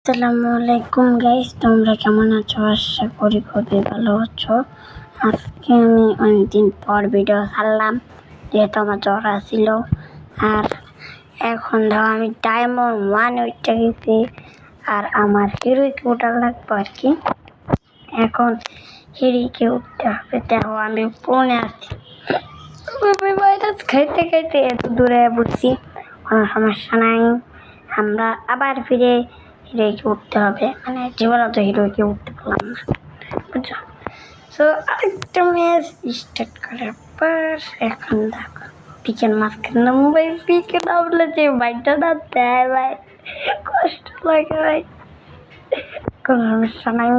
আসসালামু আলাইকুম গাইস, তোমরা কেমন আছো? আশা করি খুবই ভালো আছো। আজকে আমি অনেকদিন পর ভিডিও ছাড়লাম, যেহেতু আমার জ্বর আসছিল। আর এখন ধরো আমি ডায়মন্ড 1 উঠতে গেছি, আর আমার হিরোইকে উঠার লাগবে আর কি। এখন হিরোইকে উঠতে হবে, দেখো আমি ফোনে আছি, ভাইরাস খাইতে খাইতে এত দূরে বুঝছি, কোনো সমস্যা নাই। আমরা আবার ফিরে হিরোইকে উঠতে হবে, মানে জীবনে তো হিরোইকে উঠতে পারলাম না, বুঝছো? সো আরেকটা ম্যাচ স্টার্ট করার পর এখন দেখো পিকের মাঝখানে মুম্বাই পিকে নামলে যে বাইকটা না দেয় ভাই, কষ্ট লাগে ভাই। কোনো সমস্যা নাই,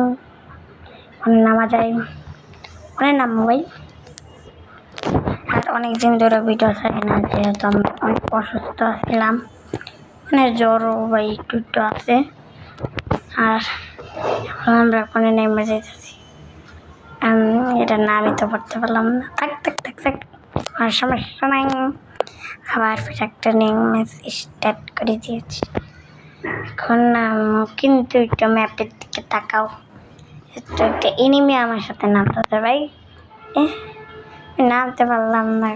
ওখানে নামা যায়, ওখানে নামবো ভাই। আর অনেকদিন ধরে ভিডিও ছাড়ি না, যেহেতু আমি অনেক অসুস্থ ছিলাম, মানে জ্বরও ভাই একটু একটু আছে। আর এখন আমরা ওখানে নেমে যেতেছি, এটা না আমি তো পড়তে পারলাম না, থাক থাক থাক থাক, আর সমস্যা নাই। আবার ফির একটা নেমে স্টার্ট করে দিয়েছি। এখন কিন্তু একটু ম্যাপের দিকে তাকাও, একটা এনিমি আমার সাথে নামতে ভাই, নামতে পারলাম না।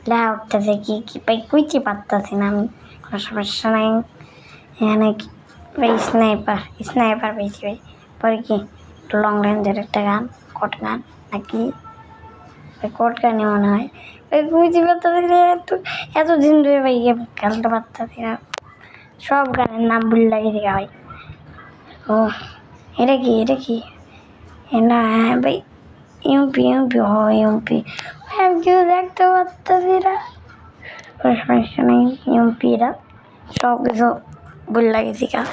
লেখা উঠতেছে কি ভাই, কুইতে পারতেছি না আমি, কোনো সমস্যা নাই। এখানে ভাই স্নাইপার পেয়েছি ভাই, পরে কি লং রেঞ্জের একটা গান, কট গান নাকি কোট গানই মনে হয়। ওই বুঝতে পারতেছি না, এতদিন ধরে ভাই খেলতে পারতেছি না, সব গানের নাম ভুল লাগে দেখা ভাই। ও এটা কি না, হ্যাঁ ভাই ইউপি হয় ইউপি, আমি কেউ দেখতে পারতেছি না, সমস্যা নেই। ইউপিরা সব কিছু ভুল লাগে দেখা।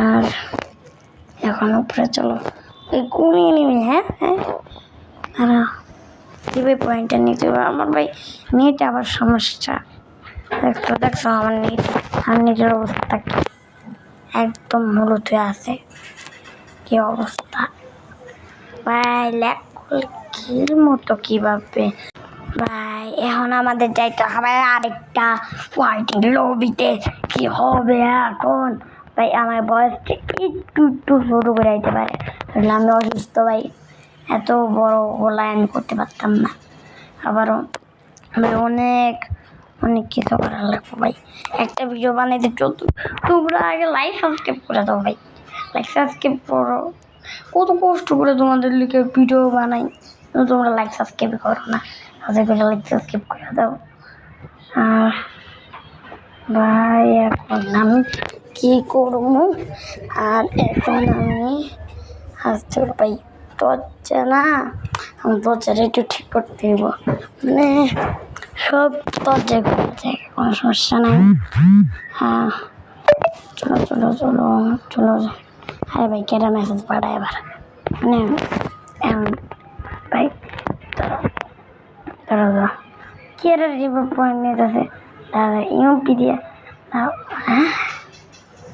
আর এখন উপরে চলো, ওই কোন নিবি, হ্যাঁ দিবে পয়েন্টটা নিতে হবে। আমার ভাই নেট আবার সমস্যা, দেখছো আমার নেটের অবস্থা কি, একদম হলুদ হয়ে আছে, কি অবস্থা ভাই, ল্যাগ করলে কির মতো কিভাবে ভাই। এখন আমাদের যাইতে হবে আরেকটা ওয়ার্ল্ড লবিতে, কি হবে এখন ভাই? আমার বয়সটা একটু ছোটো করে যাইতে পারে, আমি অসুস্থ ভাই, এত বড় গলায় আমি করতে পারতাম না। আবারও আমি অনেক কিছু করার লাগবো ভাই, একটা ভিডিও বানাইতে তোমরা আগে লাইক সাবস্ক্রাইব করে দাও ভাই, লাইক সাবস্ক্রাইব করো, কত কষ্ট করে তোমাদের লিখে ভিডিও বানাই, তোমরা লাইক সাবস্ক্রাইব করো না, তাদের করে লাইক সাবস্ক্রাইব করে দাও। আর ভাই এখন আমি কি করবো, আর এখন আমি আসতে ভাই দরজা না, আমি দরজাটা একটু ঠিক করতে দেবো, মানে সব দরজায় করা যায়, কোনো সমস্যা নাই। হ্যাঁ চলো আরে ভাই কেটা মেসেজ পাঠায় এবার, মানে ভাই দাঁড়া কি একটা রিভার পয়েন্ট নিতেছে, দাঁড়া ইউপি দিয়ে হ্যাঁ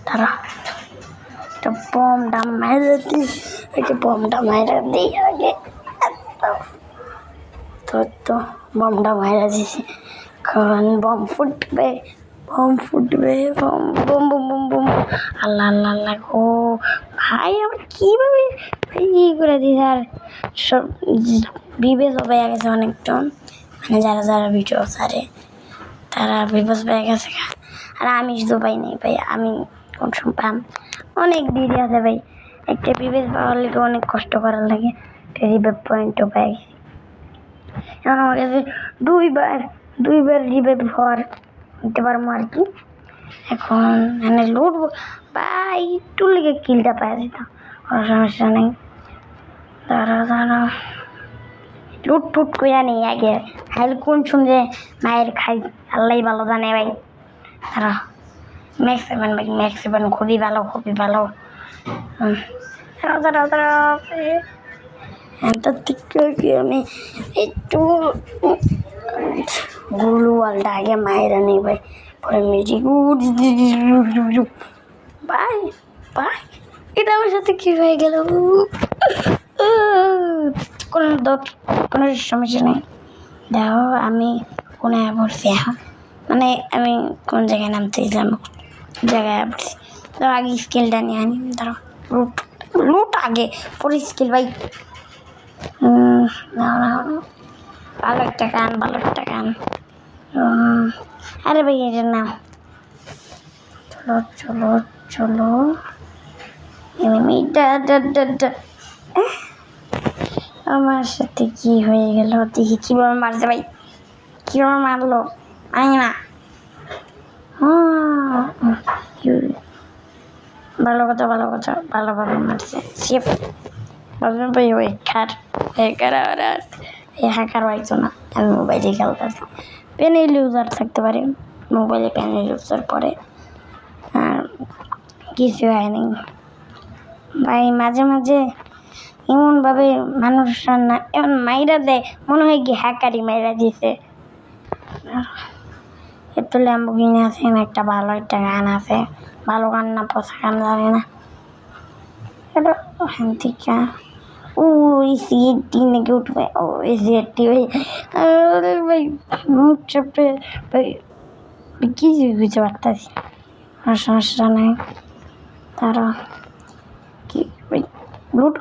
দাঁড়া, একটা বমটা মাইরা দিই, বমটা মাইরা দিই আগে, তো বমটা মাইরা দিয়েছি, কারণ বম ফুটবে bomb bomb bomb bomb bomb, Allah ও ভাই আমার কীভাবে ই করে দিয়েছে। আর সব বিবেচ হয়ে গেছে অনেকজন, মানে যারা ভিডিও ছাড়ে তারা বিবেচ হয়ে গেছে, আর আমি শুধু পাই নাই ভাই, আমি কোন সময় পাম, অনেক দেরি আছে ভাই, একটা বিবেচ পাওয়ার লেগে অনেক কষ্ট করার লাগে, রিভাইভ পয়েন্টও পেয়ে গেছি। এখন আমার কাছে দুইবার রিভাইভ হওয়ার হতে পারবো আর কি। এখন মানে লুটবো বা একটু লেগে কিলটা পাওয়া যেত, কোনো সমস্যা নেই। দাঁড়া লুট কইয়া নেই আগে, খাইলে কোন শুনছে মায়ের খাই, আল্লাহ ভালো জানে ভাই। ম্যাক্স7 খুবই ভালো আমি একটু গুলু ওয়ালটা আগে মায়েরা নেই ভাই, পরে মিউজিক ভাই এটা আমার সাথে কি হয়ে গেল, কোনো সমস্যা নেই। দেখো আমি কোনায় পড়ছি, এখন মানে আমি কোন জায়গায় নামতে দিলাম জায়গায় পড়ছি তো আগে স্কেলটা নিয়ে আনি ধরো লুট লুট আগে পরে স্কেল ভাই ভালো একটা গান আরে ভাই এটার নাম চলো চলো চলো আমার সাথে কি হয়ে গেল দেখি কিভাবে মারছে ভাই কিভাবে মারলো আমি না ভালো কথা ভালো মারছে সেফ ভাবলাম ভাই ওই হ্যাকার হয়তো না আমি মোবাইলে খেলতেছি প্যানেল ইউজার থাকতে পারে মোবাইলে প্যানেল ইউজার পরে আর কিছু হয়নি ভাই মাঝে মাঝে এমনভাবে মানুষরা না এমন মাইরা দেয় মনে হয় কি হ্যাকারই মাইরা দিয়েছে একটু ল্যাম্বোগিনি আছে একটা ভালো একটা গান আছে ভালো গান না পচা গান জানি না এটা ওখান থেকে ওই সিএটি নাকি উঠবে ওই সিএটি ভাই ভাই মুখ চাপে ভাই কি বুঝতে পারতাছি আর সমস্যা নেই তারা কি ভাই লুট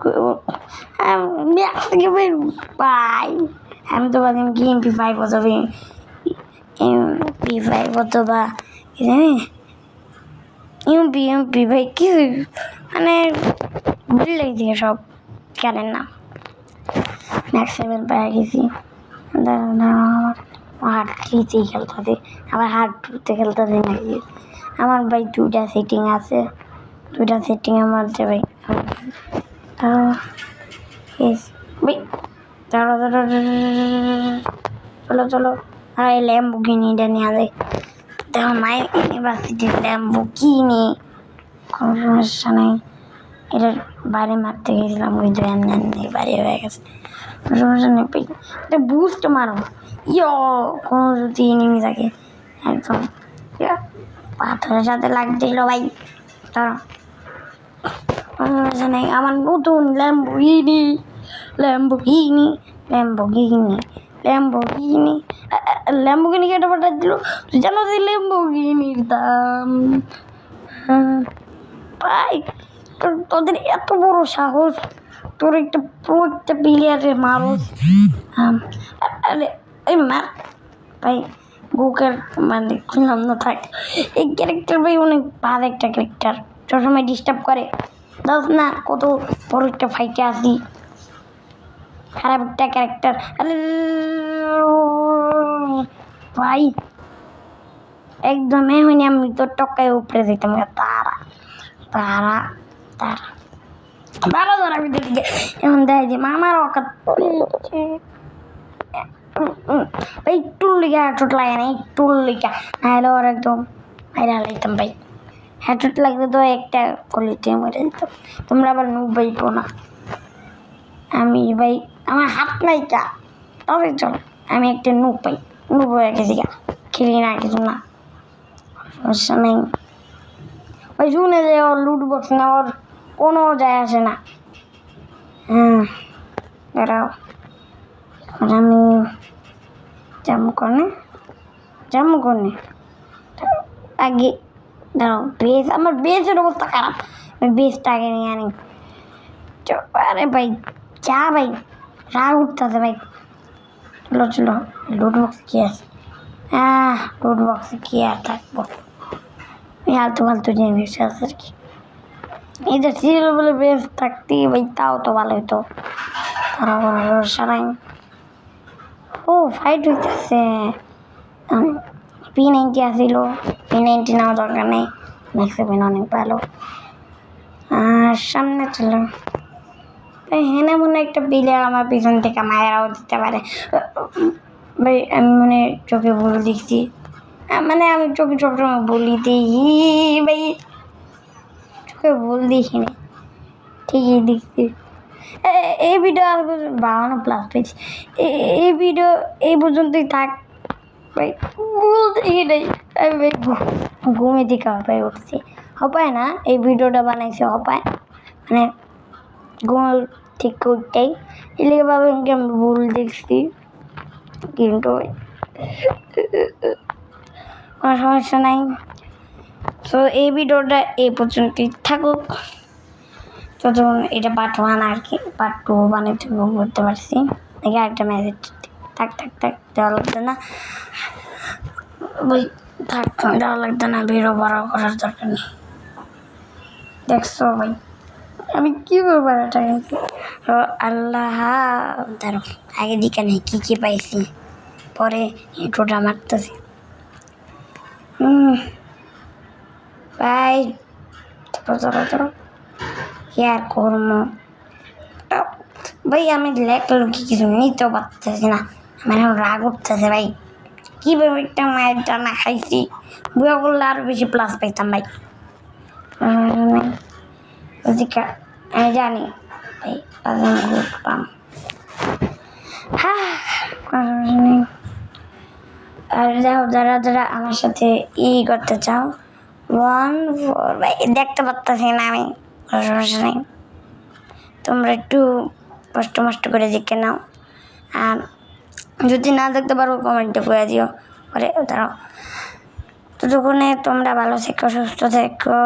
ভাই আমি তো ভাবলাম কি MP5 অথবা MP5 অথবা কি জানি এমপি ভাই কি মানে ভুল লাগছে সব জানেন না ম্যাক্স 7 পেয়ে গেছি হার্ড 3-তেই খেলতে আবার হার্ড 2-তে খেলতে নাকি আমার ভাই দুইটা সেটিং আছে দুইটা সেটিংয়ের মধ্যে ভাই চলো চলো আর এই ল্যাম্বোগিনিটা নিয়ে যায় দেখো মাই ইউনিভার্সিটির ল্যাম্বোগিনি কোনো সমস্যা নেই এটার বাড়ি মারতে গেছিলাম কিন্তু এমনি বাড়ি হয়ে গেছে কোনো সমস্যা নেই এটা বুস্ট মারো কোনো যদি এনিমি থাকে একদম পাথরের সাথে লাগছিল ভাই ধরো কোনো সমস্যা নেই আমার নতুন ল্যাম্বোগিনি কেটে পাঠা দিল তুই জানো যে ল্যাম্বোগিনির দাম ভাই তোদের এত বড় সাহস তোর একটা প্লেয়ারের মানুষ আরে এই মার ভাই বুকের মানে খুললাম না থাক এই ক্যারেক্টার ভাই অনেক ভালো একটা ক্যারেক্টার সবসময় ডিস্টার্ব করে দশ না কত বড় একটা ফাইটে আসি খারাপ একটা ক্যারেক্টার আরে ভাই একদমই হয়নি আমি তো টক্কায় উপরে যেতাম তারা তারা তারা ভালো ধর আমি দেখি এখন দেয় যে মামার অকাত একটু লিখা হ্যাটুট লাগে না একটু লিখা নাহলে ওর একদম মাইরা লাইতাম ভাই হ্যাটুট লাগলে তো একটা কলিতে মরে যেতাম তোমরা আবার নুব বাইকো না আমি ভাই আমার হাত নাইকা তবে চল আমি একটা নুব পাই নুব হয়ে গেছি খেলি না কিছু না সমস্যা নেই ওই শুনে যে ওর লুট বক্স না ওর কোনো যায় আসে না দাঁড়াও আমি জামু কনে আগে দাঁড়াও বেশ আমার বেশের অবস্থা খারাপ আমি বেশটা আগে নিয়ে আনি আরে ভাই যা ভাই রাগ উঠতেছে ভাই চলো লুট বক্স কি আছে লুট বক্সে কি আর থাকবো ফালতু জিনিস আছে আর কি এটা সিরিয়াল বলে বেশ থাকতে ভাই তাও তো ভালো হতো তারা কোনো সমস্যা নাই ফাইট হইতেছে P90 আসিল P90 নেওয়া দরকার নেই ম্যাক্স 7 অনেক ভালো আর সামনে চলো হেনে মনে একটা প্লেয়ার আমার পিছন থেকে মায়েরাও দিতে পারে ভাই আমি মনে চোখে ভুল দেখছি মানে আমি চোখে সবসময় বলি দিই ভাই চোখে ভুল দেখিনি ঠিকই দেখছি এই ভিডিও আর 52+ পেয়েছি এই ভিডিও এই পর্যন্তই থাক ভাই ভুল দেখি নাই আমি ভাই ঘুমে দিকে হপায় উঠছি হপায় না এই ভিডিওটা বানাইছি হপায় মানে ঘুম ঠিক উঠতেই এলাকা ভাবেনকে আমি ভুল দেখছি কিন্তু কোনো সমস্যা নাই। তো এই ভিডিওটা এই পর্যন্তই থাকুক। যতক্ষণ এটা পার্ট 1 আর কি, পার্ট 2 বানাতে করতে পারছি। দেখি আরেকটা মেসেজ থাক দেওয়া লাগতো না, ওই দেওয়া লাগতো না, ভিডিও বড় করার দরকার নেই। দেখছো ভাই আমি কি করবো টাকা? আল্লাহ ধরো আগে দিকে নেই কি পাইছি, পরে ইন্ট্রোটা মারতেছি। ভাই ধরো কি আর করবো ভাই, আমি লেখলো কি কিছু নিতেও পারতেছি না, মানে রাগ উঠতেছে ভাই। কীভাবে একটা মায়ের টানা খাইছি, বুয়া করলে আরো বেশি প্লাস পাইতাম ভাই। আমি জানি ভাই পাম। আর দেখো যারা আমার সাথে করতে চাও 1 4 ভাই দেখতে পারতেছি না আমি, সমস্যা নেই, তোমরা একটু কষ্ট করে দেখে নাও। আর যদি না দেখতে পারো কমেন্টে করে দিও, পরে দাঁড়াও। ততক্ষণে তোমরা ভালো থেকো, সুস্থ থেকো।